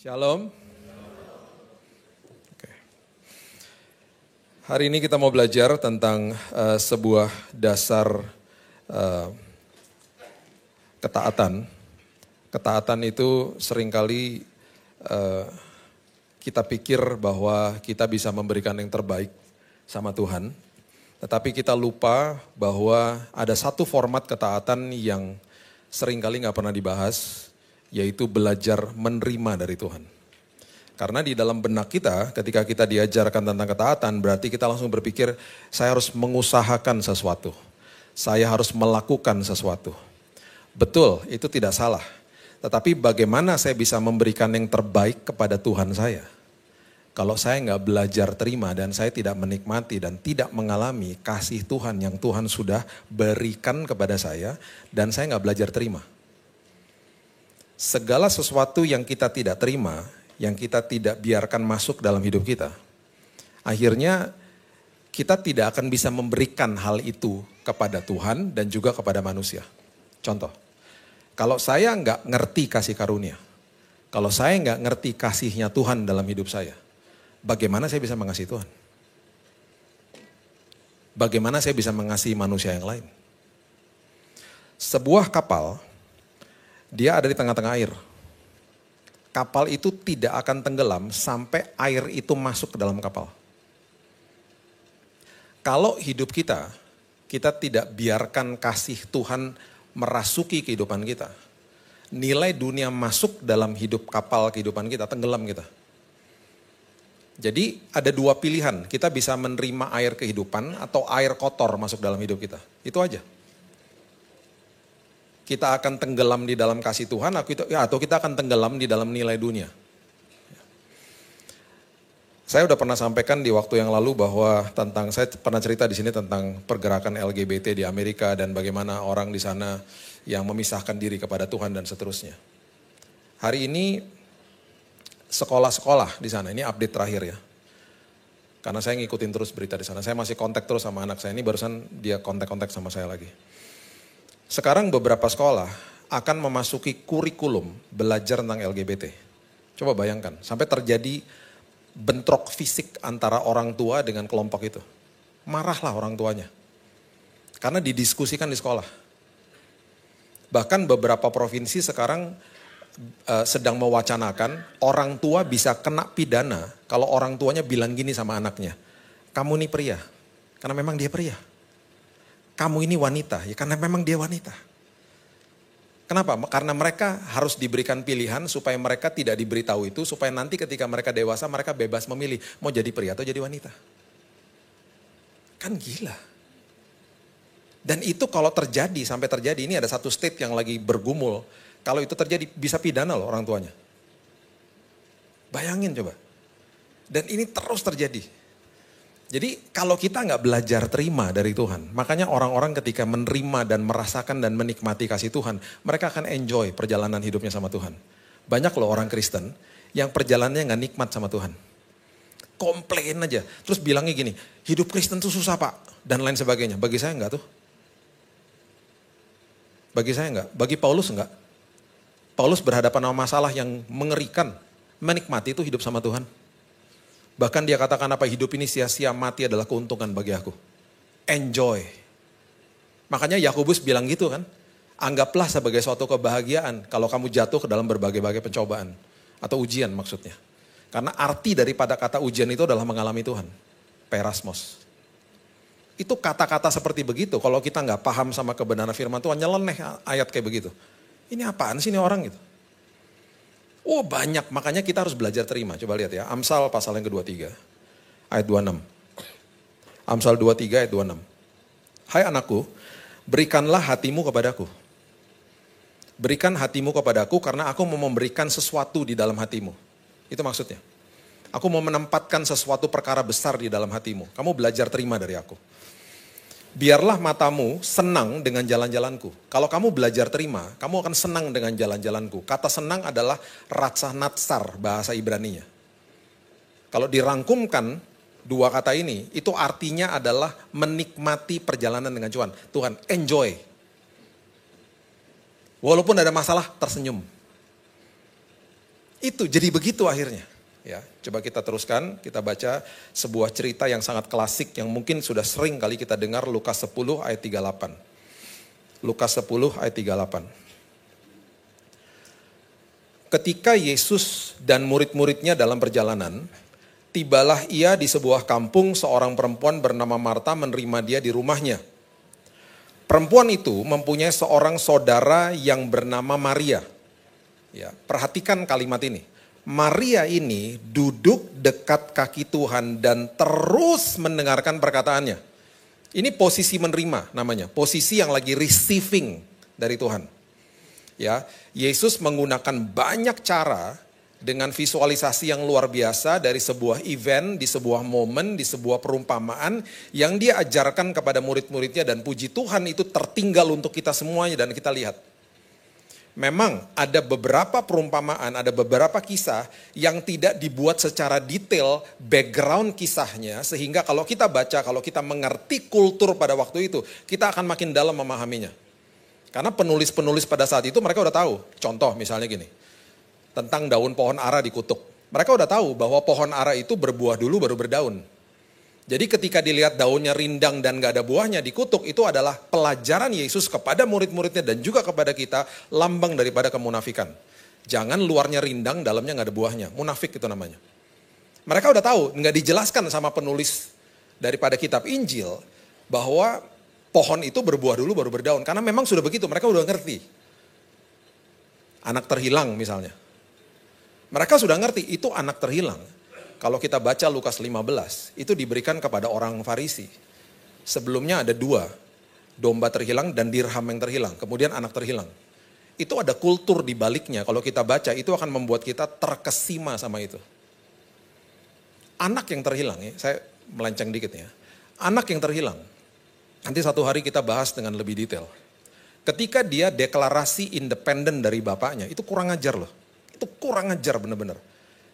Shalom. Oke. Hari ini kita mau belajar tentang sebuah dasar ketaatan. Ketaatan itu seringkali kita pikir bahwa kita bisa memberikan yang terbaik sama Tuhan. Tetapi kita lupa bahwa ada satu format ketaatan yang seringkali gak pernah dibahas, yaitu belajar menerima dari Tuhan. Karena di dalam benak kita, ketika kita diajarkan tentang ketaatan, berarti kita langsung berpikir, saya harus mengusahakan sesuatu. Saya harus melakukan sesuatu. Betul, itu tidak salah. Tetapi bagaimana saya bisa memberikan yang terbaik kepada Tuhan saya? Kalau saya nggak belajar terima dan saya tidak menikmati dan tidak mengalami kasih Tuhan yang Tuhan sudah berikan kepada saya, dan saya nggak belajar terima. Segala sesuatu yang kita tidak terima, yang kita tidak biarkan masuk dalam hidup kita, akhirnya kita tidak akan bisa memberikan hal itu kepada Tuhan dan juga kepada manusia. Contoh, kalau saya nggak ngerti kasih karunia, kalau saya nggak ngerti kasihnya Tuhan dalam hidup saya, bagaimana saya bisa mengasihi Tuhan? Bagaimana saya bisa mengasihi manusia yang lain? Sebuah kapal, dia ada di tengah-tengah air. Kapal itu tidak akan tenggelam sampai air itu masuk ke dalam kapal. Kalau hidup kita tidak biarkan kasih Tuhan merasuki kehidupan kita. Nilai dunia masuk dalam hidup kapal kehidupan kita, tenggelam kita. Jadi ada dua pilihan, kita bisa menerima air kehidupan atau air kotor masuk dalam hidup kita. Itu aja. Kita akan tenggelam di dalam kasih Tuhan atau kita akan tenggelam di dalam nilai dunia. Saya udah pernah sampaikan di waktu yang lalu bahwa saya pernah cerita di sini tentang pergerakan LGBT di Amerika dan bagaimana orang di sana yang memisahkan diri kepada Tuhan dan seterusnya. Hari ini sekolah-sekolah di sana, ini update terakhir ya. Karena saya ngikutin terus berita di sana, saya masih kontak terus sama anak saya, ini barusan dia kontak-kontak sama saya lagi. Sekarang beberapa sekolah akan memasuki kurikulum belajar tentang LGBT. Coba bayangkan, sampai terjadi bentrok fisik antara orang tua dengan kelompok itu. Marahlah orang tuanya. Karena didiskusikan di sekolah. Bahkan beberapa provinsi sekarang sedang mewacanakan orang tua bisa kena pidana kalau orang tuanya bilang gini sama anaknya. Kamu ini pria, karena memang dia pria. Kamu ini wanita, ya karena memang dia wanita. Kenapa? Karena mereka harus diberikan pilihan supaya mereka tidak diberitahu itu, supaya nanti ketika mereka dewasa mereka bebas memilih mau jadi pria atau jadi wanita. Kan gila. Dan itu kalau terjadi, sampai terjadi, ini ada satu state yang lagi bergumul. Kalau itu terjadi bisa pidana loh orang tuanya. Bayangin coba. Dan ini terus terjadi. Jadi kalau kita nggak belajar terima dari Tuhan, makanya orang-orang ketika menerima dan merasakan dan menikmati kasih Tuhan, mereka akan enjoy perjalanan hidupnya sama Tuhan. Banyak loh orang Kristen yang perjalanannya nggak nikmat sama Tuhan. Komplain aja, terus bilangnya gini, hidup Kristen tuh susah pak, dan lain sebagainya. Bagi saya nggak tuh. Bagi saya nggak, bagi Paulus nggak. Paulus berhadapan sama masalah yang mengerikan, menikmati itu hidup sama Tuhan. Bahkan dia katakan apa, hidup ini sia-sia, mati adalah keuntungan bagi aku. Enjoy. Makanya Yakobus bilang gitu kan, anggaplah sebagai suatu kebahagiaan kalau kamu jatuh ke dalam berbagai-bagai pencobaan. Atau ujian maksudnya. Karena arti daripada kata ujian itu adalah mengalami Tuhan. Perasmos. Itu kata-kata seperti begitu, kalau kita nggak paham sama kebenaran firman Tuhan, nyeleneh ayat kayak begitu. Ini apaan sih ini orang gitu. Oh banyak, makanya kita harus belajar terima. Coba lihat ya, Amsal pasal yang ke-23, ayat 26. Amsal 23 ayat 26. Hai anakku, berikanlah hatimu kepadaku. Berikan hatimu kepadaku karena aku mau memberikan sesuatu di dalam hatimu. Itu maksudnya. Aku mau menempatkan sesuatu perkara besar di dalam hatimu. Kamu belajar terima dari aku. Biarlah matamu senang dengan jalan-jalanku. Kalau kamu belajar terima, kamu akan senang dengan jalan-jalanku. Kata senang adalah ratsah natsar bahasa Ibraninya. Kalau dirangkumkan dua kata ini, itu artinya adalah menikmati perjalanan dengan Tuhan. Enjoy. Walaupun ada masalah, tersenyum. Itu jadi begitu akhirnya. Ya, coba kita teruskan, kita baca sebuah cerita yang sangat klasik yang mungkin sudah sering kali kita dengar, Lukas 10 ayat 38. Lukas 10 ayat 38. Ketika Yesus dan murid-muridnya dalam perjalanan, tibalah ia di sebuah kampung, seorang perempuan bernama Marta menerima dia di rumahnya. Perempuan itu mempunyai seorang saudara yang bernama Maria. Ya, perhatikan kalimat ini. Maria ini duduk dekat kaki Tuhan dan terus mendengarkan perkataannya. Ini posisi menerima namanya, posisi yang lagi receiving dari Tuhan. Ya, Yesus menggunakan banyak cara dengan visualisasi yang luar biasa dari sebuah event, di sebuah momen, di sebuah perumpamaan yang dia ajarkan kepada murid-muridnya, dan puji Tuhan itu tertinggal untuk kita semuanya dan kita lihat. Memang ada beberapa perumpamaan, ada beberapa kisah yang tidak dibuat secara detail background kisahnya, sehingga kalau kita baca, kalau kita mengerti kultur pada waktu itu, kita akan makin dalam memahaminya. Karena penulis-penulis pada saat itu mereka udah tahu. Contoh misalnya gini, tentang daun pohon ara dikutuk. Mereka udah tahu bahwa pohon ara itu berbuah dulu baru berdaun. Jadi ketika dilihat daunnya rindang dan gak ada buahnya dikutuk, itu adalah pelajaran Yesus kepada murid-muridnya dan juga kepada kita, lambang daripada kemunafikan. Jangan luarnya rindang, dalamnya gak ada buahnya. Munafik itu namanya. Mereka udah tahu, gak dijelaskan sama penulis daripada kitab Injil, bahwa pohon itu berbuah dulu baru berdaun. Karena memang sudah begitu, mereka udah ngerti. Anak terhilang misalnya. Mereka sudah ngerti, itu anak terhilang. Kalau kita baca Lukas 15, itu diberikan kepada orang Farisi. Sebelumnya ada 2, domba terhilang dan dirham yang terhilang. Kemudian anak terhilang. Itu ada kultur di baliknya. Kalau kita baca, itu akan membuat kita terkesima sama itu. Anak yang terhilang, ya, saya melenceng dikit ya. Anak yang terhilang. Nanti satu hari kita bahas dengan lebih detail. Ketika dia deklarasi independen dari bapaknya, itu kurang ajar loh. Itu kurang ajar benar-benar.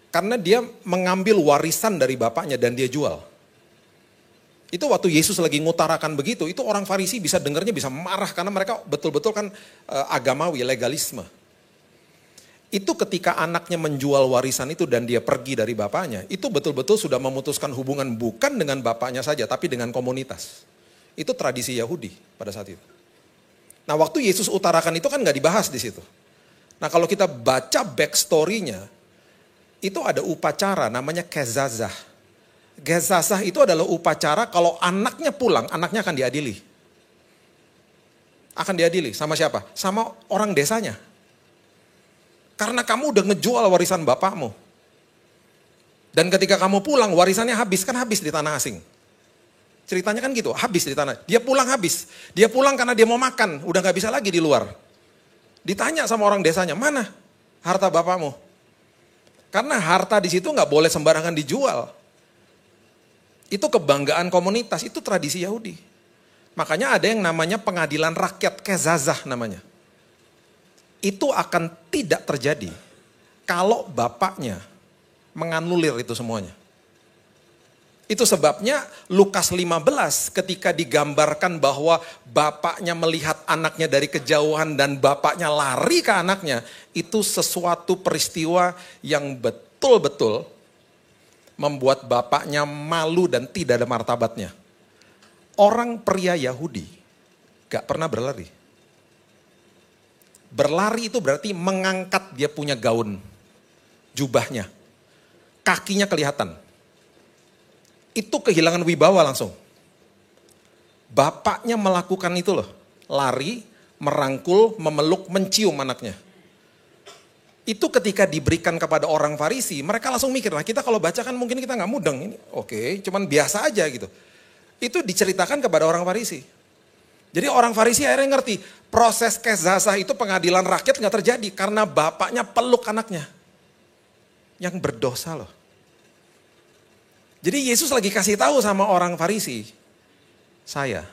Karena dia mengambil warisan dari bapaknya dan dia jual. Itu waktu Yesus lagi ngutarakan begitu, itu orang Farisi bisa dengarnya, bisa marah. Karena mereka betul-betul kan agamawi, legalisme. Itu ketika anaknya menjual warisan itu dan dia pergi dari bapaknya, itu betul-betul sudah memutuskan hubungan bukan dengan bapaknya saja, tapi dengan komunitas. Itu tradisi Yahudi pada saat itu. Nah waktu Yesus utarakan itu kan gak dibahas di situ. Nah kalau kita baca backstory-nya, itu ada upacara namanya kezazah. Kezazah itu adalah upacara kalau anaknya pulang, anaknya akan diadili. Akan diadili sama siapa? Sama orang desanya. Karena kamu udah ngejual warisan bapakmu. Dan ketika kamu pulang, warisannya habis, kan habis di tanah asing. Ceritanya kan gitu, habis di tanah. Dia pulang habis. Dia pulang karena dia mau makan, udah gak bisa lagi di luar. Ditanya sama orang desanya, mana harta bapakmu? Karena harta di situ nggak boleh sembarangan dijual. Itu kebanggaan komunitas, itu tradisi Yahudi. Makanya ada yang namanya pengadilan rakyat, kezazah namanya. Itu akan tidak terjadi kalau bapaknya menganulir itu semuanya. Itu sebabnya Lukas 15 ketika digambarkan bahwa bapaknya melihat anaknya dari kejauhan dan bapaknya lari ke anaknya. Itu sesuatu peristiwa yang betul-betul membuat bapaknya malu dan tidak ada martabatnya. Orang pria Yahudi gak pernah berlari. Berlari itu berarti mengangkat dia punya gaun, jubahnya. Kakinya kelihatan. Itu kehilangan wibawa langsung. Bapaknya melakukan itu loh. Lari, merangkul, memeluk, mencium anaknya. Itu ketika diberikan kepada orang Farisi, mereka langsung mikir, nah kita kalau baca kan mungkin kita gak mudeng. Ini oke, cuman biasa aja gitu. Itu diceritakan kepada orang Farisi. Jadi orang Farisi akhirnya ngerti, proses kezazah itu pengadilan rakyat gak terjadi. Karena bapaknya peluk anaknya. Yang berdosa loh. Jadi Yesus lagi kasih tahu sama orang Farisi, saya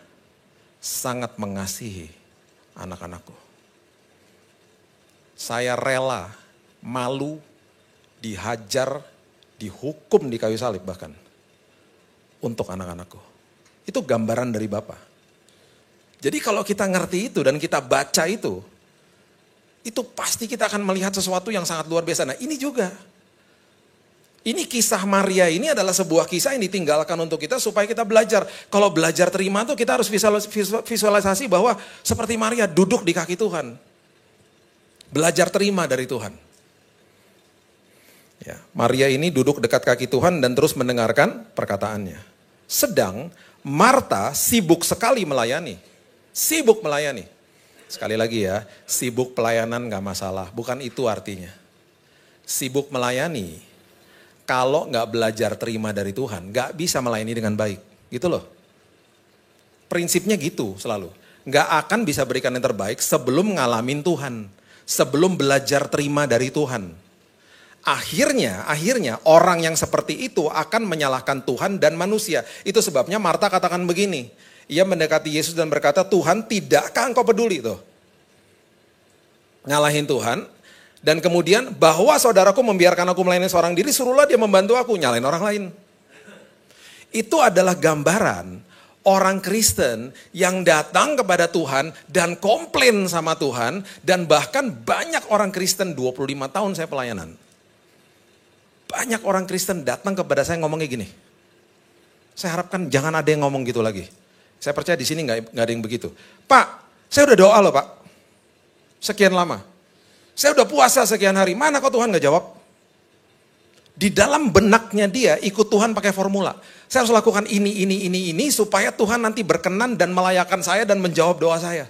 sangat mengasihi anak-anakku. Saya rela, malu, dihajar, dihukum di kayu salib bahkan. Untuk anak-anakku. Itu gambaran dari Bapa. Jadi kalau kita ngerti itu dan kita baca itu itu pasti kita akan melihat sesuatu yang sangat luar biasa. Nah ini juga. Ini kisah Maria ini adalah sebuah kisah yang ditinggalkan untuk kita supaya kita belajar. Kalau belajar terima tuh kita harus visualisasi bahwa seperti Maria duduk di kaki Tuhan. Belajar terima dari Tuhan. Ya, Maria ini duduk dekat kaki Tuhan dan terus mendengarkan perkataannya. Sedang Marta sibuk sekali melayani. Sibuk melayani. Sekali lagi ya, sibuk pelayanan gak masalah. Bukan itu artinya. Sibuk melayani. Kalau nggak belajar terima dari Tuhan, nggak bisa melayani dengan baik. Gitu loh. Prinsipnya gitu selalu. Nggak akan bisa berikan yang terbaik sebelum ngalamin Tuhan. Sebelum belajar terima dari Tuhan. Akhirnya orang yang seperti itu akan menyalahkan Tuhan dan manusia. Itu sebabnya Marta katakan begini. Ia mendekati Yesus dan berkata, Tuhan tidakkah engkau peduli tuh? Ngalahin Tuhan. Dan kemudian bahwa saudaraku membiarkan aku melayani seorang diri, suruhlah dia membantu aku, nyalain orang lain. Itu adalah gambaran orang Kristen yang datang kepada Tuhan dan komplain sama Tuhan. Dan bahkan banyak orang Kristen, 25 tahun saya pelayanan. Banyak orang Kristen datang kepada saya ngomongnya gini. Saya harapkan jangan ada yang ngomong gitu lagi. Saya percaya di sini nggak ada yang begitu. Pak, saya udah doa loh Pak. Sekian lama. Saya udah puasa sekian hari, mana kok Tuhan gak jawab? Di dalam benaknya dia ikut Tuhan pakai formula. Saya harus lakukan ini supaya Tuhan nanti berkenan dan melayakkan saya dan menjawab doa saya.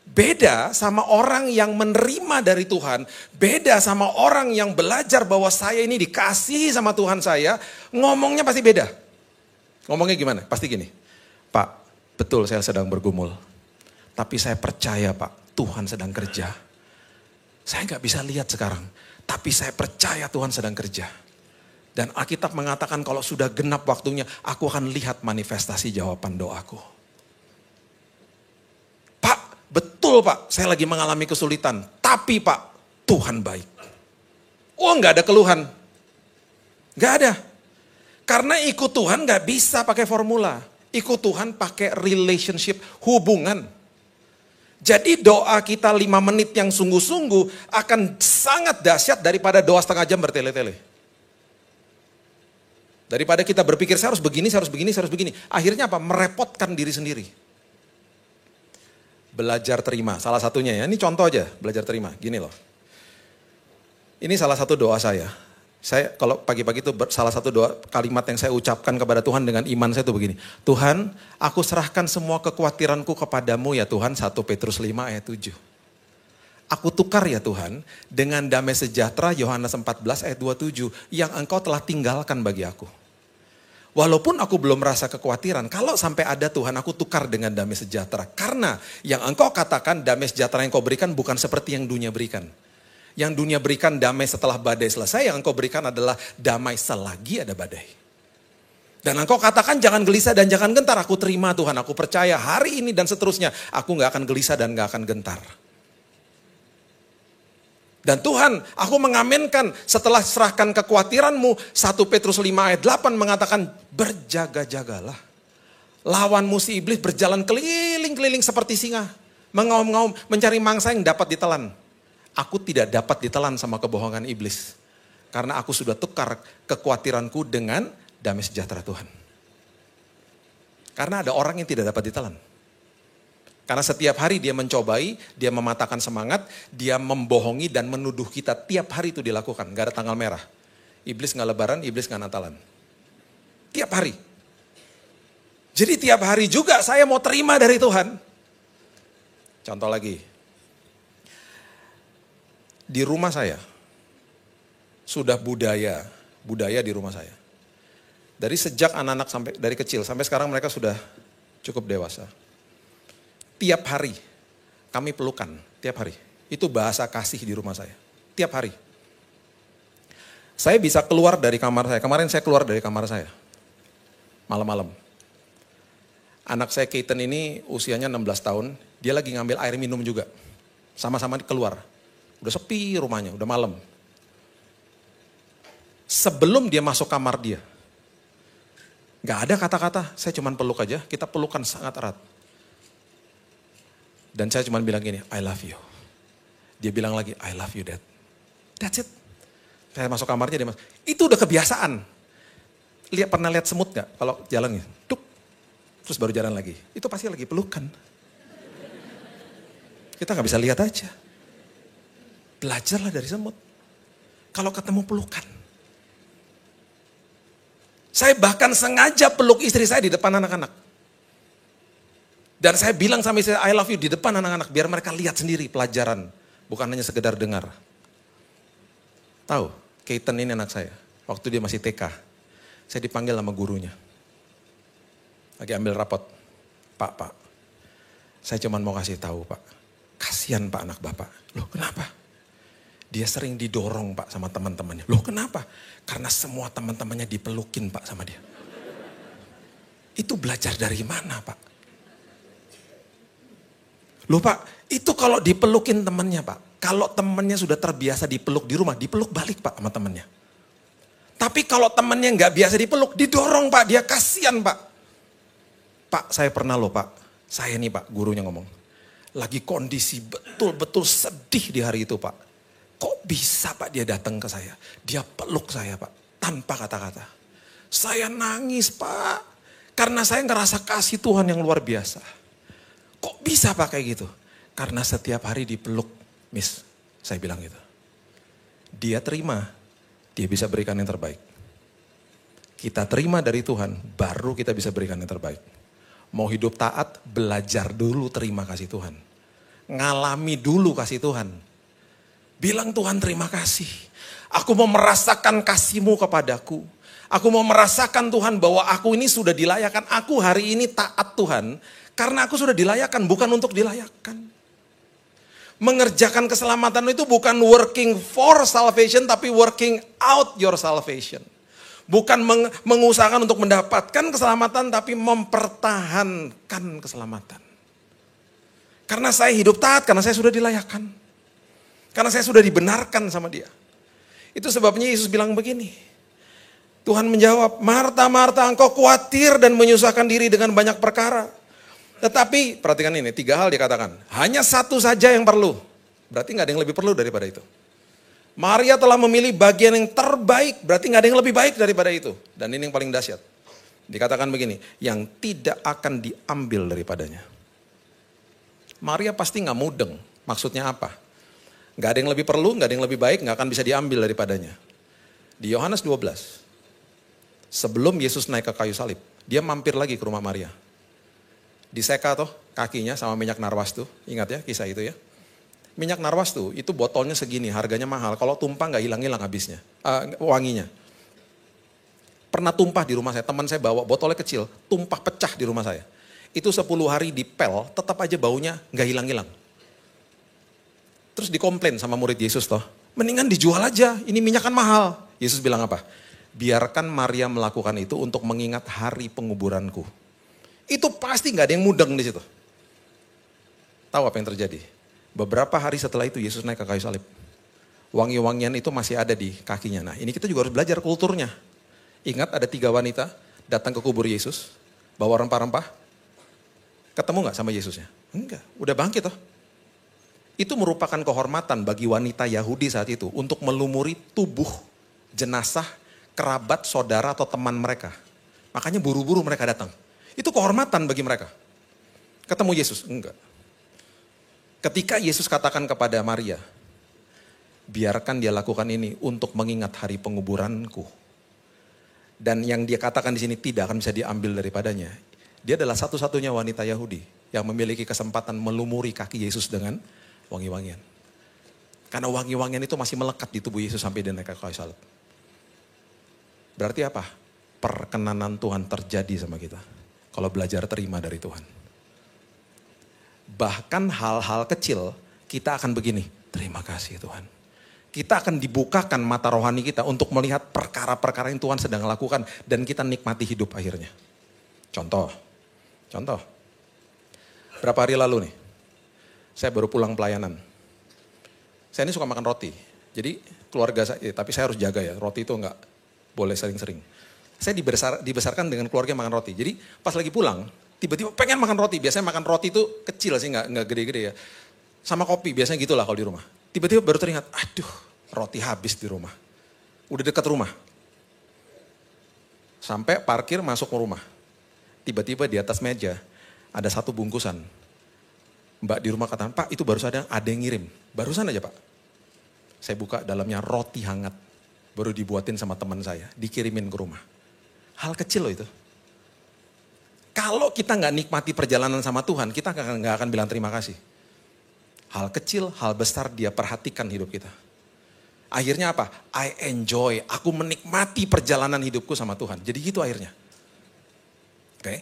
Beda sama orang yang menerima dari Tuhan, beda sama orang yang belajar bahwa saya ini dikasih sama Tuhan saya, ngomongnya pasti beda. Ngomongnya gimana? Pasti gini, Pak, betul saya sedang bergumul, tapi saya percaya Pak, Tuhan sedang kerja. Saya nggak bisa lihat sekarang, tapi saya percaya Tuhan sedang kerja. Dan Alkitab mengatakan kalau sudah genap waktunya, aku akan lihat manifestasi jawaban doaku. Pak, betul Pak, saya lagi mengalami kesulitan. Tapi Pak, Tuhan baik. Oh nggak ada keluhan. Nggak ada. Karena ikut Tuhan nggak bisa pakai formula. Ikut Tuhan pakai relationship, hubungan. Jadi doa kita 5 menit yang sungguh-sungguh akan sangat dahsyat daripada doa setengah jam bertele-tele. Daripada kita berpikir saya harus begini, saya harus begini, saya harus begini. Akhirnya apa? Merepotkan diri sendiri. Belajar terima, salah satunya ya. Ini contoh aja, belajar terima. Gini loh. Ini salah satu doa saya. Saya kalau pagi-pagi itu salah satu doa kalimat yang saya ucapkan kepada Tuhan dengan iman saya itu begini. Tuhan, aku serahkan semua kekhawatiranku kepadamu ya Tuhan. 1 Petrus 5 ayat 7. Aku tukar ya Tuhan dengan damai sejahtera Yohanes 14 ayat 27 yang engkau telah tinggalkan bagi aku. Walaupun aku belum merasa kekhawatiran, kalau sampai ada Tuhan aku tukar dengan damai sejahtera. Karena yang engkau katakan damai sejahtera yang kau berikan bukan seperti yang dunia berikan. Yang dunia berikan damai setelah badai selesai, yang engkau berikan adalah damai selagi ada badai. Dan engkau katakan jangan gelisah dan jangan gentar, aku terima Tuhan, aku percaya hari ini dan seterusnya, aku gak akan gelisah dan gak akan gentar. Dan Tuhan, aku mengaminkan setelah serahkan kekhawatiranmu, 1 Petrus 5 ayat 8 mengatakan berjaga-jagalah. Lawanmu si iblis berjalan keliling-keliling seperti singa, mengaum-ngaum mencari mangsa yang dapat ditelan. Aku tidak dapat ditelan sama kebohongan iblis. Karena aku sudah tukar kekhawatiranku dengan damai sejahtera Tuhan. Karena ada orang yang tidak dapat ditelan. Karena setiap hari dia mencobai, dia mematahkan semangat, dia membohongi dan menuduh kita. Tiap hari itu dilakukan, gak ada tanggal merah. Iblis gak lebaran, iblis gak natalan. Tiap hari. Jadi tiap hari juga saya mau terima dari Tuhan. Contoh lagi. Di rumah saya, sudah budaya di rumah saya. Dari sejak anak-anak dari kecil sampai sekarang mereka sudah cukup dewasa. Tiap hari kami pelukan, tiap hari. Itu bahasa kasih di rumah saya, tiap hari. Saya bisa keluar dari kamar saya, kemarin saya keluar dari kamar saya, malam-malam. Anak saya Keaton ini usianya 16 tahun, dia lagi ngambil air minum juga. Sama-sama keluar. Udah sepi rumahnya, udah malam. Sebelum dia masuk kamar dia, gak ada kata-kata, saya cuman peluk aja, kita pelukan sangat erat. Dan saya cuman bilang gini, I love you. Dia bilang lagi, I love you dad. That's it. Saya masuk kamarnya, dia masuk. Itu udah kebiasaan. Pernah lihat semut gak? Kalau jalan gitu, tuk, terus baru jalan lagi. Itu pasti lagi pelukan. Kita gak bisa lihat aja. Belajarlah dari semut. Kalau ketemu pelukan. Saya bahkan sengaja peluk istri saya di depan anak-anak. Dan saya bilang sama istri saya, I love you di depan anak-anak. Biar mereka lihat sendiri pelajaran. Bukan hanya sekedar dengar. Tahu, Keaton ini anak saya. Waktu dia masih TK. Saya dipanggil sama gurunya. Lagi ambil rapot. Pak. Saya cuma mau kasih tahu Pak. Kasihan Pak anak Bapak. Loh kenapa? Dia sering didorong Pak sama teman-temannya. Loh kenapa? Karena semua teman-temannya dipelukin Pak sama dia. Itu belajar dari mana Pak? Loh Pak, itu kalau dipelukin temannya Pak. Kalau temannya sudah terbiasa dipeluk di rumah, dipeluk balik Pak sama temannya. Tapi kalau temannya nggak biasa dipeluk, didorong Pak, dia kasihan Pak. Pak, saya pernah loh Pak, saya nih Pak, gurunya ngomong. Lagi kondisi betul-betul sedih di hari itu Pak. Kok bisa Pak dia datang ke saya? Dia peluk saya Pak, tanpa kata-kata. Saya nangis Pak, karena saya ngerasa kasih Tuhan yang luar biasa. Kok bisa Pak kayak gitu? Karena setiap hari dipeluk, Miss, saya bilang gitu. Dia terima, dia bisa berikan yang terbaik. Kita terima dari Tuhan, baru kita bisa berikan yang terbaik. Mau hidup taat, belajar dulu terima kasih Tuhan. Ngalami dulu kasih Tuhan. Bilang Tuhan terima kasih. Aku mau merasakan kasih-Mu kepadaku. Aku mau merasakan Tuhan bahwa aku ini sudah dilayakan. Aku hari ini taat Tuhan. Karena aku sudah dilayakan, bukan untuk dilayakan. Mengerjakan keselamatan itu bukan working for salvation, tapi working out your salvation. Bukan mengusahakan untuk mendapatkan keselamatan, tapi mempertahankan keselamatan. Karena saya hidup taat, karena saya sudah dilayakan. Karena saya sudah dibenarkan sama Dia. Itu sebabnya Yesus bilang begini. Tuhan menjawab, Marta, Marta, engkau khawatir dan menyusahkan diri dengan banyak perkara. Tetapi, perhatikan ini, 3 hal dikatakan. Hanya satu saja yang perlu. Berarti gak ada yang lebih perlu daripada itu. Maria telah memilih bagian yang terbaik, berarti gak ada yang lebih baik daripada itu. Dan ini yang paling dahsyat. Dikatakan begini, yang tidak akan diambil daripadanya. Maria pasti gak mudeng. Maksudnya apa? Gak ada yang lebih perlu, gak ada yang lebih baik, gak akan bisa diambil daripadanya. Di Yohanes 12, sebelum Yesus naik ke kayu salib, dia mampir lagi ke rumah Maria. Diseka toh kakinya sama minyak narwastu. Ingat ya kisah itu ya. Minyak narwastu itu botolnya segini, harganya mahal. Kalau tumpah gak hilang-hilang habisnya, wanginya. Pernah tumpah di rumah saya, teman saya bawa botolnya kecil, tumpah pecah di rumah saya. Itu 10 hari dipel, tetap aja baunya gak hilang-hilang. Terus dikomplain sama murid Yesus toh, mendingan dijual aja, ini minyak kan mahal. Yesus bilang apa? Biarkan Maria melakukan itu untuk mengingat hari penguburanku. Itu pasti gak ada yang mudeng di situ. Tahu apa yang terjadi? Beberapa hari setelah itu Yesus naik ke kayu salib. Wangi-wangian itu masih ada di kakinya. Nah ini kita juga harus belajar kulturnya. Ingat ada 3 wanita datang ke kubur Yesus. Bawa rempah-rempah. Ketemu gak sama Yesusnya? Enggak, udah bangkit toh. Itu merupakan kehormatan bagi wanita Yahudi saat itu. Untuk melumuri tubuh jenazah, kerabat, saudara atau teman mereka. Makanya buru-buru mereka datang. Itu kehormatan bagi mereka. Ketemu Yesus? Enggak. Ketika Yesus katakan kepada Maria, biarkan dia lakukan ini untuk mengingat hari penguburanku. Dan yang dia katakan di sini tidak akan bisa diambil daripadanya. Dia adalah satu-satunya wanita Yahudi yang memiliki kesempatan melumuri kaki Yesus dengan wangi-wangian. Karena wangi-wangian itu masih melekat di tubuh Yesus sampai dia naik ke kayu salib. Berarti apa? Perkenanan Tuhan terjadi sama kita. Kalau belajar terima dari Tuhan. Bahkan hal-hal kecil kita akan begini, terima kasih Tuhan. Kita akan dibukakan mata rohani kita untuk melihat perkara-perkara yang Tuhan sedang lakukan. Dan kita nikmati hidup akhirnya. Contoh. Berapa hari lalu nih, saya baru pulang pelayanan. Saya ini suka makan roti. Jadi keluarga saya, tapi saya harus jaga ya, roti itu enggak boleh sering-sering. Saya dibesarkan dengan keluarga yang makan roti. Jadi pas lagi pulang, tiba-tiba pengen makan roti. Biasanya makan roti itu kecil sih, nggak gede-gede ya. Sama kopi, biasanya gitulah kalau di rumah. Tiba-tiba baru teringat, aduh roti habis di rumah. Udah dekat rumah. Sampai parkir masuk ke rumah. Tiba-tiba di atas meja ada satu bungkusan. Mbak di rumah katakan, Pak itu baru ada yang ngirim. Barusan aja Pak. Saya buka dalamnya roti hangat. Baru dibuatin sama teman saya. Dikirimin ke rumah. Hal kecil loh itu. Kalau kita nggak nikmati perjalanan sama Tuhan, kita nggak akan bilang terima kasih. Hal kecil, hal besar dia perhatikan hidup kita. Akhirnya apa? I enjoy, aku menikmati perjalanan hidupku sama Tuhan. Jadi gitu akhirnya. Oke,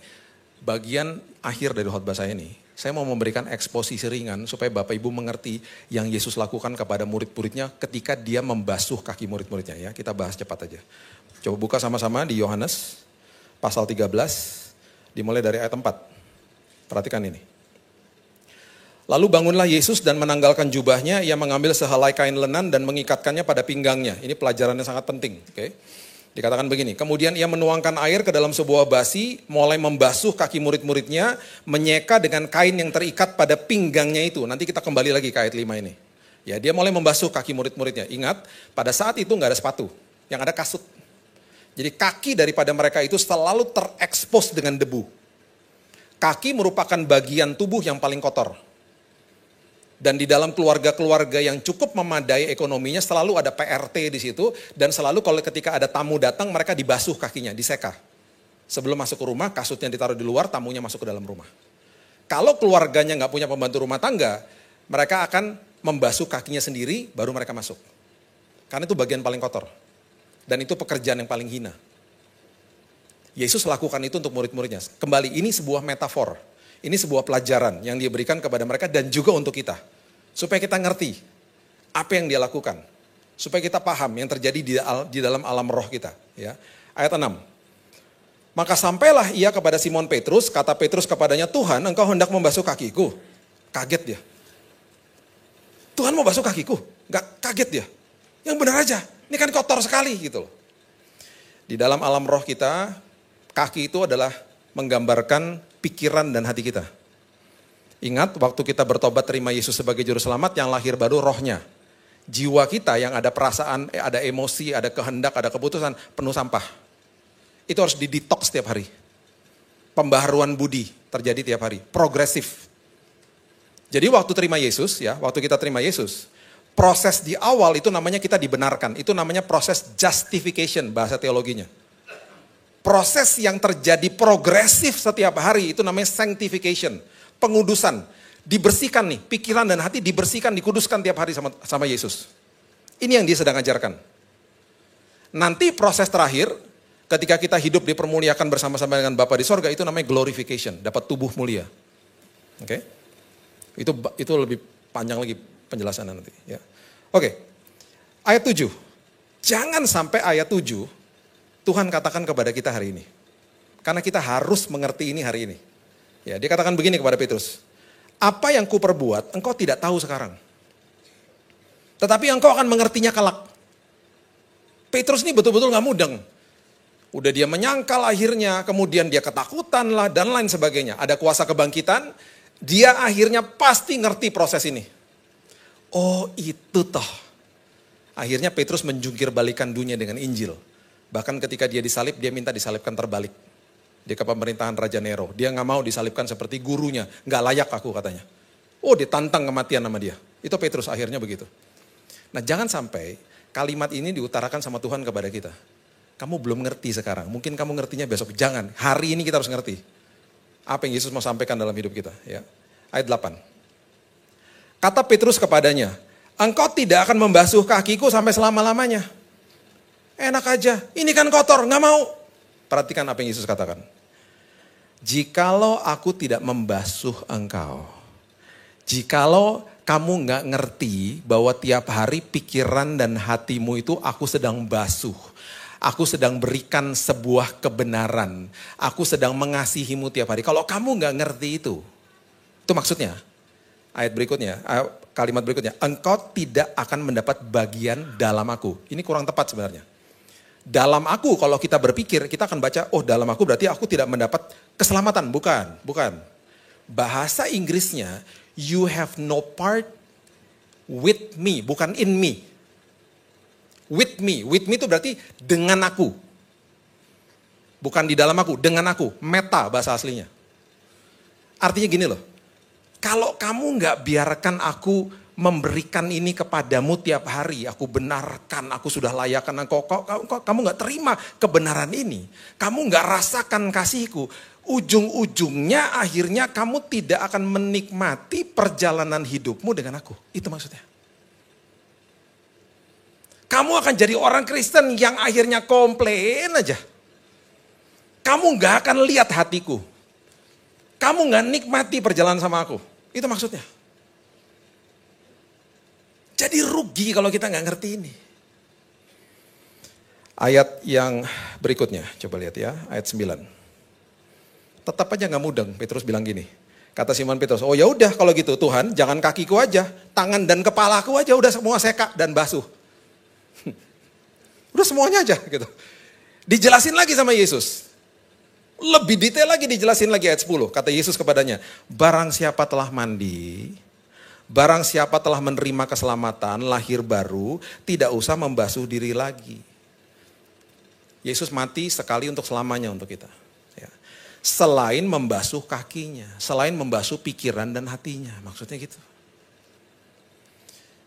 bagian akhir dari khotbah saya ini, saya mau memberikan eksposisi ringan supaya Bapak Ibu mengerti yang Yesus lakukan kepada murid-muridnya ketika dia membasuh kaki murid-muridnya ya. Kita bahas cepat aja. Coba buka sama-sama di Yohanes pasal 13, dimulai dari ayat 4. Perhatikan ini. Lalu bangunlah Yesus dan menanggalkan jubahnya, ia mengambil sehelai kain lenan dan mengikatkannya pada pinggangnya. Ini pelajaran yang sangat penting. Oke. Dikatakan begini, kemudian ia menuangkan air ke dalam sebuah basi, mulai membasuh kaki murid-muridnya, menyeka dengan kain yang terikat pada pinggangnya itu. Nanti kita kembali lagi ke ayat 5 ini. Ya, dia mulai membasuh kaki murid-muridnya. Ingat, pada saat itu nggak ada sepatu, yang ada kasut. Jadi kaki daripada mereka itu selalu terekspos dengan debu. Kaki merupakan bagian tubuh yang paling kotor. Dan di dalam keluarga-keluarga yang cukup memadai ekonominya selalu ada PRT di situ. Dan selalu kalau ketika ada tamu datang mereka dibasuh kakinya, diseka. Sebelum masuk ke rumah kasutnya ditaruh di luar, tamunya masuk ke dalam rumah. Kalau keluarganya nggak punya pembantu rumah tangga, mereka akan membasuh kakinya sendiri baru mereka masuk. Karena itu bagian paling kotor. Dan itu pekerjaan yang paling hina. Yesus lakukan itu untuk murid-muridnya. Kembali ini sebuah metafor. Ini sebuah pelajaran yang dia berikan kepada mereka dan juga untuk kita. Supaya kita ngerti apa yang dia lakukan. Supaya kita paham yang terjadi di dalam alam roh kita. Ya. Ayat 6. Maka sampailah ia kepada Simon Petrus, kata Petrus kepadanya, Tuhan engkau hendak membasuh kakiku. Kaget dia. Tuhan mau basuh kakiku? Gak kaget dia. Yang benar aja, ini kan kotor sekali gitu loh. Di dalam alam roh kita, kaki itu adalah menggambarkan pikiran dan hati kita. Ingat waktu kita bertobat terima Yesus sebagai juru selamat, yang lahir baru rohnya. Jiwa kita yang ada perasaan, ada emosi, ada kehendak, ada keputusan, penuh sampah. Itu harus didetox setiap hari. Pembaharuan budi terjadi tiap hari, progresif. Jadi waktu terima Yesus ya, waktu kita terima Yesus, proses di awal itu namanya kita dibenarkan. Itu namanya proses justification bahasa teologinya. Proses yang terjadi progresif setiap hari itu namanya sanctification, pengudusan. Dibersihkan nih, pikiran dan hati dibersihkan, dikuduskan tiap hari sama Yesus. Ini yang dia sedang ajarkan. Nanti proses terakhir, ketika kita hidup dipermuliakan bersama-sama dengan Bapa di sorga, itu namanya glorification, dapat tubuh mulia. Oke? Itu lebih panjang lagi penjelasannya nanti. Ya. Oke, ayat 7. Jangan sampai ayat 7, Tuhan katakan kepada kita hari ini. Karena kita harus mengerti ini hari ini. Ya, dia katakan begini kepada Petrus. Apa yang kuperbuat, engkau tidak tahu sekarang. Tetapi engkau akan mengertinya kelak. Petrus ini betul-betul gak mudeng. Udah dia menyangkal akhirnya, kemudian dia ketakutan lah, dan lain sebagainya. Ada kuasa kebangkitan, dia akhirnya pasti ngerti proses ini. Oh itu toh. Akhirnya Petrus menjungkir balikan dunia dengan Injil. Bahkan ketika dia disalib, dia minta disalibkan terbalik. Di kepemerintahan Raja Nero. Dia gak mau disalibkan seperti gurunya. Gak layak aku katanya. Oh ditantang kematian sama dia. Itu Petrus akhirnya begitu. Nah jangan sampai kalimat ini diutarakan sama Tuhan kepada kita. Kamu belum ngerti sekarang. Mungkin kamu ngertinya besok. Jangan. Hari ini kita harus ngerti. Apa yang Yesus mau sampaikan dalam hidup kita. Ya. Ayat 8. Kata Petrus kepadanya. Engkau tidak akan membasuh kakiku sampai selama-lamanya. Enak aja, ini kan kotor, gak mau. Perhatikan apa yang Yesus katakan. Jikalau aku tidak membasuh engkau. Jikalau kamu gak ngerti bahwa tiap hari pikiran dan hatimu itu aku sedang basuh. Aku sedang berikan sebuah kebenaran. Aku sedang mengasihimu tiap hari. Kalau kamu gak ngerti itu maksudnya. Ayat berikutnya, kalimat berikutnya. Engkau tidak akan mendapat bagian dalam aku. Ini kurang tepat sebenarnya. Dalam aku, kalau kita berpikir, kita akan baca, oh dalam aku berarti aku tidak mendapat keselamatan. Bukan. Bahasa Inggrisnya, you have no part With me, bukan in me. With me itu berarti dengan aku. Bukan di dalam aku, dengan aku. Meta bahasa aslinya. Artinya gini loh, kalau kamu nggak biarkan aku memberikan ini kepadamu tiap hari, aku benarkan, aku sudah layakkan, kamu nggak terima kebenaran ini, kamu nggak rasakan kasihku, ujung-ujungnya akhirnya kamu tidak akan menikmati perjalanan hidupmu dengan aku. Itu maksudnya. Kamu akan jadi orang Kristen yang akhirnya komplain aja. Kamu nggak akan lihat hatiku. Kamu nggak nikmati perjalanan sama aku. Itu maksudnya. Jadi rugi kalau kita nggak ngerti ini. Ayat yang berikutnya, coba lihat ya, ayat 9. Tetap aja nggak mudeng, Petrus bilang gini. Kata Simon Petrus, oh ya udah kalau gitu Tuhan, jangan kakiku aja, tangan dan kepalaku aja udah semua seka dan basuh. Udah semuanya aja gitu. Dijelasin lagi sama Yesus. Lebih detail lagi dijelasin lagi ayat 10. Kata Yesus kepadanya, barang siapa telah mandi, barang siapa telah menerima keselamatan, lahir baru, tidak usah membasuh diri lagi. Yesus mati sekali untuk selamanya untuk kita. Ya. Selain membasuh kakinya, selain membasuh pikiran dan hatinya. Maksudnya gitu.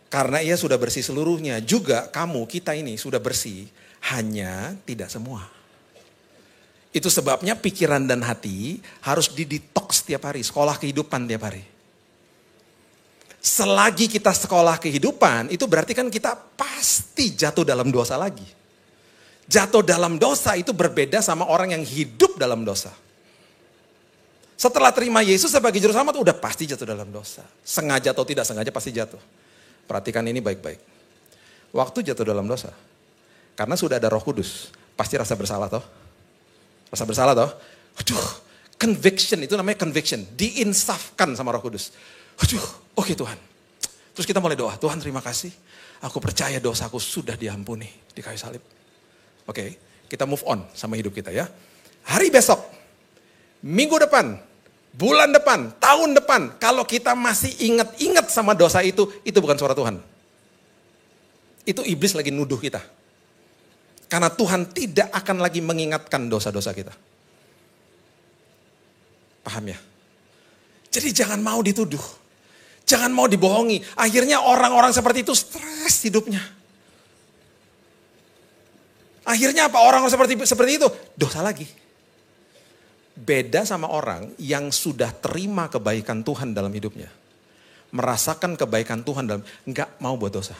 Karena ia sudah bersih seluruhnya, juga kamu, kita ini sudah bersih, hanya tidak semua. Itu sebabnya pikiran dan hati harus didetox setiap hari, sekolah kehidupan tiap hari. Selagi kita sekolah kehidupan, itu berarti kan kita pasti jatuh dalam dosa lagi. Jatuh dalam dosa itu berbeda sama orang yang hidup dalam dosa. Setelah terima Yesus sebagai juru selamat, udah pasti jatuh dalam dosa. Sengaja atau tidak sengaja pasti jatuh. Perhatikan ini baik-baik. Waktu jatuh dalam dosa, karena sudah ada Roh Kudus, pasti rasa bersalah toh. Rasa bersalah toh. Aduh, conviction itu namanya conviction. Diinsafkan sama Roh Kudus. Aduh, oke Tuhan. Terus kita mulai doa, Tuhan terima kasih. Aku percaya dosaku sudah diampuni di kayu salib. Oke, kita move on sama hidup kita ya. Hari besok, minggu depan, bulan depan, tahun depan, kalau kita masih ingat-ingat sama dosa itu bukan suara Tuhan. Itu iblis lagi nuduh kita. Karena Tuhan tidak akan lagi mengingatkan dosa-dosa kita. Paham ya? Jadi jangan mau dituduh. Jangan mau dibohongi. Akhirnya orang-orang seperti itu stres hidupnya. Akhirnya apa? Orang-orang seperti itu dosa lagi. Beda sama orang yang sudah terima kebaikan Tuhan dalam hidupnya. Merasakan kebaikan Tuhan dalam, nggak mau buat dosa.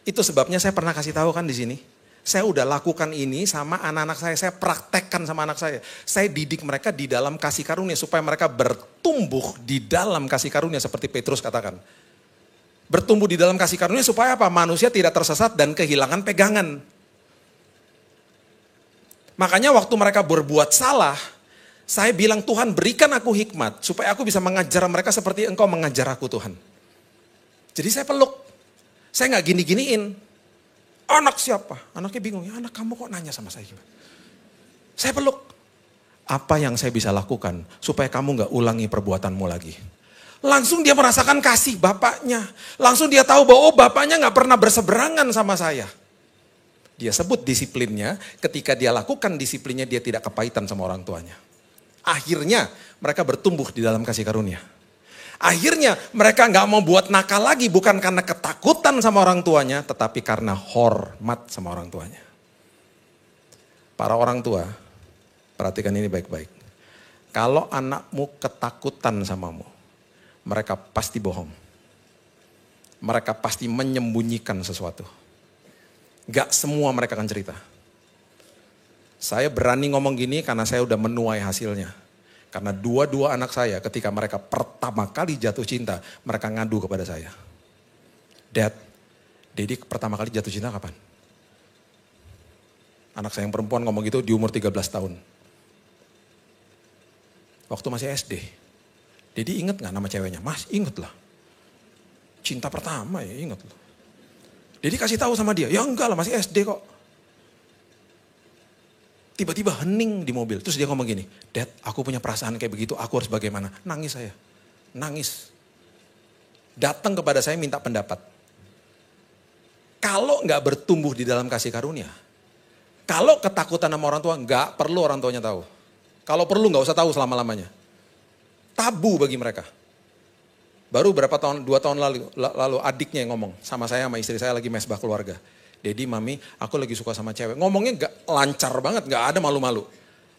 Itu sebabnya saya pernah kasih tahu kan di sini. Saya udah lakukan ini sama anak-anak saya praktekkan sama anak saya. Saya didik mereka di dalam kasih karunia supaya mereka bertumbuh di dalam kasih karunia seperti Petrus katakan. Bertumbuh di dalam kasih karunia supaya apa? Manusia tidak tersesat dan kehilangan pegangan. Makanya waktu mereka berbuat salah, saya bilang Tuhan berikan aku hikmat supaya aku bisa mengajar mereka seperti Engkau mengajar aku Tuhan. Jadi saya peluk. Saya gak gini-giniin. Anak siapa? Anaknya bingung, ya anak kamu kok nanya sama saya gimana? Saya peluk. Apa yang saya bisa lakukan supaya kamu gak ulangi perbuatanmu lagi? Langsung dia merasakan kasih bapaknya. Langsung dia tahu bahwa bapaknya gak pernah berseberangan sama saya. Dia sebut disiplinnya, ketika dia lakukan disiplinnya dia tidak kepahitan sama orang tuanya. Akhirnya mereka bertumbuh di dalam kasih karunia. Akhirnya mereka gak mau buat nakal lagi bukan karena ketakutan sama orang tuanya, tetapi karena hormat sama orang tuanya. Para orang tua, perhatikan ini baik-baik. Kalau anakmu ketakutan samamu, mereka pasti bohong. Mereka pasti menyembunyikan sesuatu. Gak semua mereka akan cerita. Saya berani ngomong gini karena saya udah menuai hasilnya. Karena dua-dua anak saya ketika mereka pertama kali jatuh cinta, mereka ngadu kepada saya. Dad, Dedi pertama kali jatuh cinta kapan? Anak saya yang perempuan ngomong gitu di umur 13 tahun. Waktu masih SD. Dedi inget gak nama ceweknya? Mas inget lah. Cinta pertama ya inget loh. Dedi kasih tahu sama dia, ya enggak lah masih SD kok. Tiba-tiba hening di mobil. Terus dia ngomong gini, Dad aku punya perasaan kayak begitu, aku harus bagaimana? Nangis saya, nangis. datang kepada saya minta pendapat. Kalau nggak bertumbuh di dalam kasih karunia, kalau ketakutan sama orang tua, nggak perlu orang tuanya tahu. Kalau perlu nggak usah tahu selama-lamanya. Tabu bagi mereka. Baru berapa tahun, 2 tahun lalu adiknya yang ngomong sama saya, sama istri saya lagi mesbah keluarga. Dedi, mami, aku lagi suka sama cewek. Ngomongnya nggak lancar banget, nggak ada malu-malu.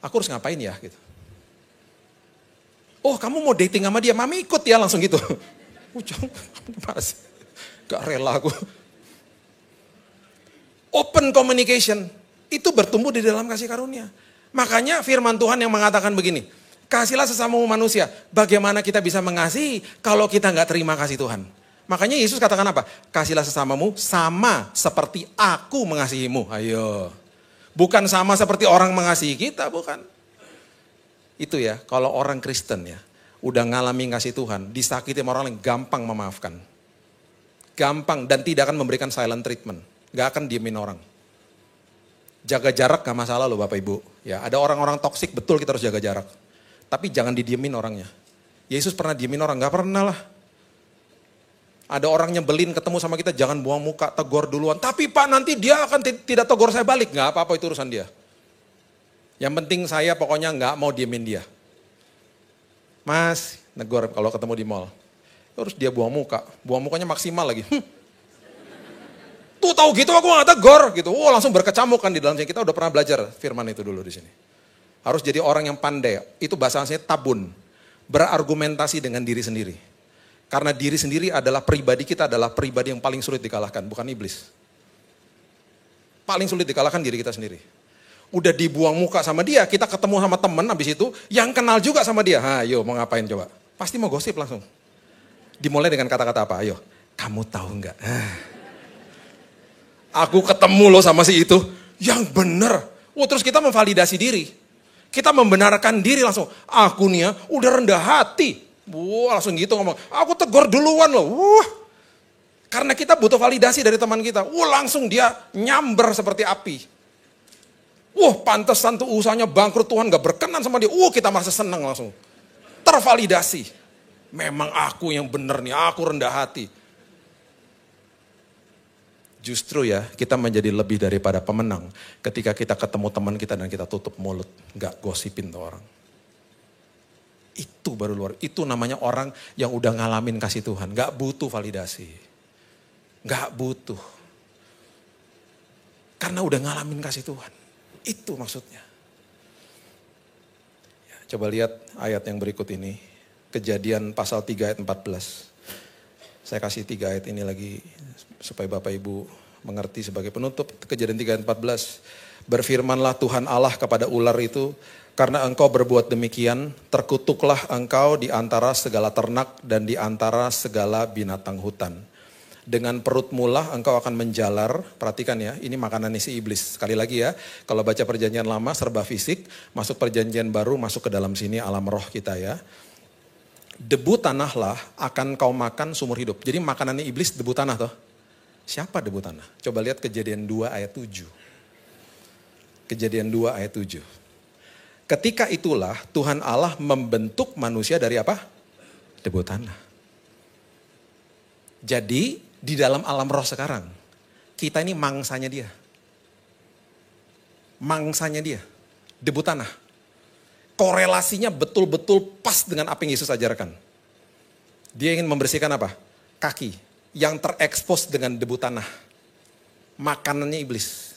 Aku harus ngapain ya gitu. Oh, kamu mau dating sama dia, mami ikut ya langsung gitu. Gak rela aku. Open communication itu bertumbuh di dalam kasih karunia. Makanya firman Tuhan yang mengatakan begini, kasihlah sesamamu manusia. Bagaimana kita bisa mengasihi kalau kita nggak terima kasih Tuhan? Makanya Yesus katakan apa? Kasihlah sesamamu sama seperti aku mengasihimu. Ayo. Bukan sama seperti orang mengasihi kita, bukan. Itu ya, kalau orang Kristen ya, udah ngalami kasih Tuhan, disakiti sama orang lain, gampang memaafkan. Gampang dan tidak akan memberikan silent treatment. Gak akan diemin orang. Jaga jarak gak masalah loh Bapak Ibu. Ya, ada orang-orang toksik, betul kita harus jaga jarak. Tapi jangan didiemin orangnya. Yesus pernah diemin orang? Gak pernah lah. Ada orang nyebelin ketemu sama kita, jangan buang muka, tegur duluan. Tapi Pak nanti dia akan tidak tegur saya balik. Gak apa-apa, itu urusan dia. Yang penting saya pokoknya gak mau diemin dia. Mas, negur kalau ketemu di mall. Terus dia buang muka. Buang mukanya maksimal lagi. Tuh tahu gitu aku gak tegur gitu. Oh langsung berkecamuk kan di dalam sini. Kita udah pernah belajar firman itu dulu di sini. Harus jadi orang yang pandai. Itu bahasanya tabun. Berargumentasi dengan diri sendiri. Karena diri sendiri adalah pribadi kita adalah pribadi yang paling sulit dikalahkan. Bukan iblis. Paling sulit dikalahkan diri kita sendiri. Udah dibuang muka sama dia. Kita ketemu sama temen habis itu. Yang kenal juga sama dia. Ayo mau ngapain coba. Pasti mau gosip langsung. Dimulai dengan kata-kata apa? Ayo. Kamu tahu nggak? Aku ketemu loh sama si itu. Yang bener. Terus kita memvalidasi diri. Kita membenarkan diri langsung. Aku nih ya udah rendah hati. Langsung gitu ngomong. Aku tegur duluan loh. Karena kita butuh validasi dari teman kita. Langsung dia nyamber seperti api. Pantesan tuh usahanya bangkrut, Tuhan gak berkenan sama dia. Kita merasa senang langsung. Tervalidasi. Memang aku yang bener nih, aku rendah hati. Justru ya, kita menjadi lebih daripada pemenang ketika kita ketemu teman kita dan kita tutup mulut. Gak gosipin tuh orang. Itu baru luar, itu namanya orang yang udah ngalamin kasih Tuhan. Gak butuh validasi. Gak butuh. Karena udah ngalamin kasih Tuhan. Itu maksudnya. Ya, coba lihat ayat yang berikut ini. Kejadian pasal 3 ayat 14. Saya kasih 3 ayat ini lagi supaya Bapak Ibu mengerti sebagai penutup. Kejadian 3 ayat 14. Berfirmanlah Tuhan Allah kepada ular itu, karena engkau berbuat demikian, terkutuklah engkau di antara segala ternak dan di antara segala binatang hutan. Dengan perutmu lah engkau akan menjalar, perhatikan ya, ini makanan si iblis. Sekali lagi ya, kalau baca perjanjian lama serba fisik, masuk perjanjian baru, masuk ke dalam sini alam roh kita ya. Debu tanahlah akan kau makan seumur hidup. Jadi makanannya iblis debu tanah toh. Siapa debu tanah? Coba lihat Kejadian 2 ayat 7. Kejadian 2 ayat 7. Ketika itulah Tuhan Allah membentuk manusia dari apa? Debu tanah. Jadi di dalam alam roh sekarang, kita ini mangsanya dia. Mangsanya dia. Debu tanah. Korelasinya betul-betul pas dengan apa yang Yesus ajarkan. Dia ingin membersihkan apa? Kaki yang terekspos dengan debu tanah. Makanannya iblis.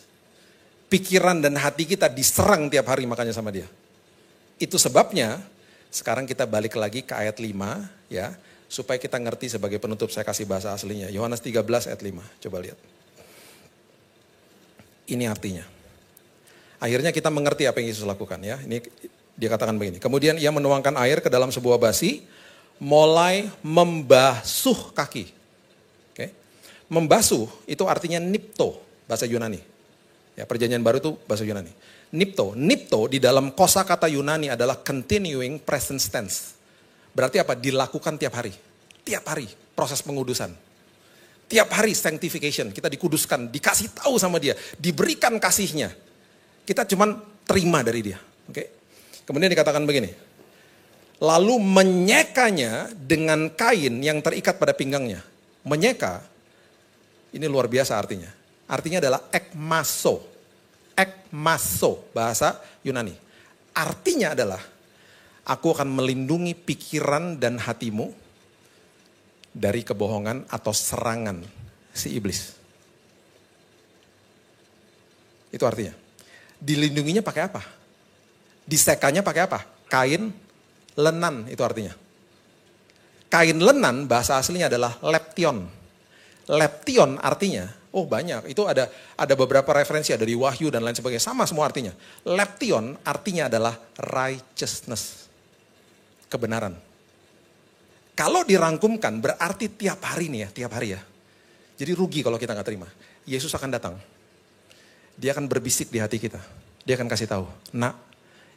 Pikiran dan hati kita diserang tiap hari makanya sama dia. Itu sebabnya sekarang kita balik lagi ke ayat 5 ya. Supaya kita ngerti sebagai penutup saya kasih bahasa aslinya. Yohanes 13 ayat 5. Coba lihat. Ini artinya. Akhirnya kita mengerti apa yang Yesus lakukan ya. Ini dia katakan begini. Kemudian ia menuangkan air ke dalam sebuah basi. Mulai membasuh kaki. Oke. Membasuh itu artinya nipto. Bahasa Yunani. Ya, perjanjian baru itu bahasa Yunani. Nipto. Nipto di dalam kosakata Yunani adalah continuing present tense. Berarti apa? Dilakukan tiap hari. Tiap hari proses pengudusan. Tiap hari sanctification. Kita dikuduskan. Dikasih tahu sama dia. Diberikan kasihnya. Kita cuman terima dari dia. Oke. Kemudian dikatakan begini. lalu menyekanya dengan kain yang terikat pada pinggangnya. Menyeka, ini luar biasa artinya. Artinya adalah ekmaso. Ekmaso, bahasa Yunani. Artinya adalah, aku akan melindungi pikiran dan hatimu dari kebohongan atau serangan si iblis. Itu artinya. Dilindunginya pakai apa? Disekanya pakai apa? Kain lenan, itu artinya. Kain lenan bahasa aslinya adalah leption. Leption artinya, oh banyak, itu ada beberapa referensi, ada di Wahyu dan lain sebagainya, sama semua artinya. Leption artinya adalah righteousness, kebenaran. Kalau dirangkumkan berarti tiap hari nih ya, tiap hari ya. Jadi rugi kalau kita gak terima. Yesus akan datang. Dia akan berbisik di hati kita. Dia akan kasih tahu, nak,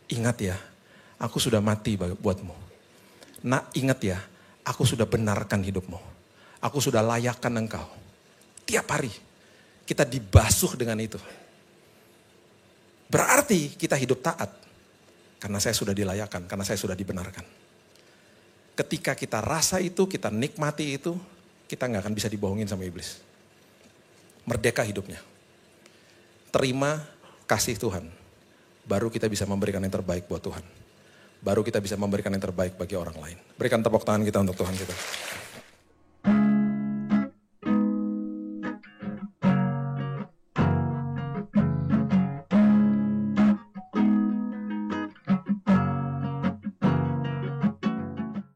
ingat ya, aku sudah mati buatmu. Nak, ingat ya, aku sudah benarkan hidupmu. Aku sudah layakkan engkau. Tiap hari kita dibasuh dengan itu. Berarti kita hidup taat. Karena saya sudah dilayakkan, karena saya sudah dibenarkan. Ketika kita rasa itu, kita nikmati itu, kita gak akan bisa dibohongin sama iblis. Merdeka hidupnya. Terima kasih Tuhan. Baru kita bisa memberikan yang terbaik buat Tuhan. Baru kita bisa memberikan yang terbaik bagi orang lain. Berikan tepuk tangan kita untuk Tuhan kita.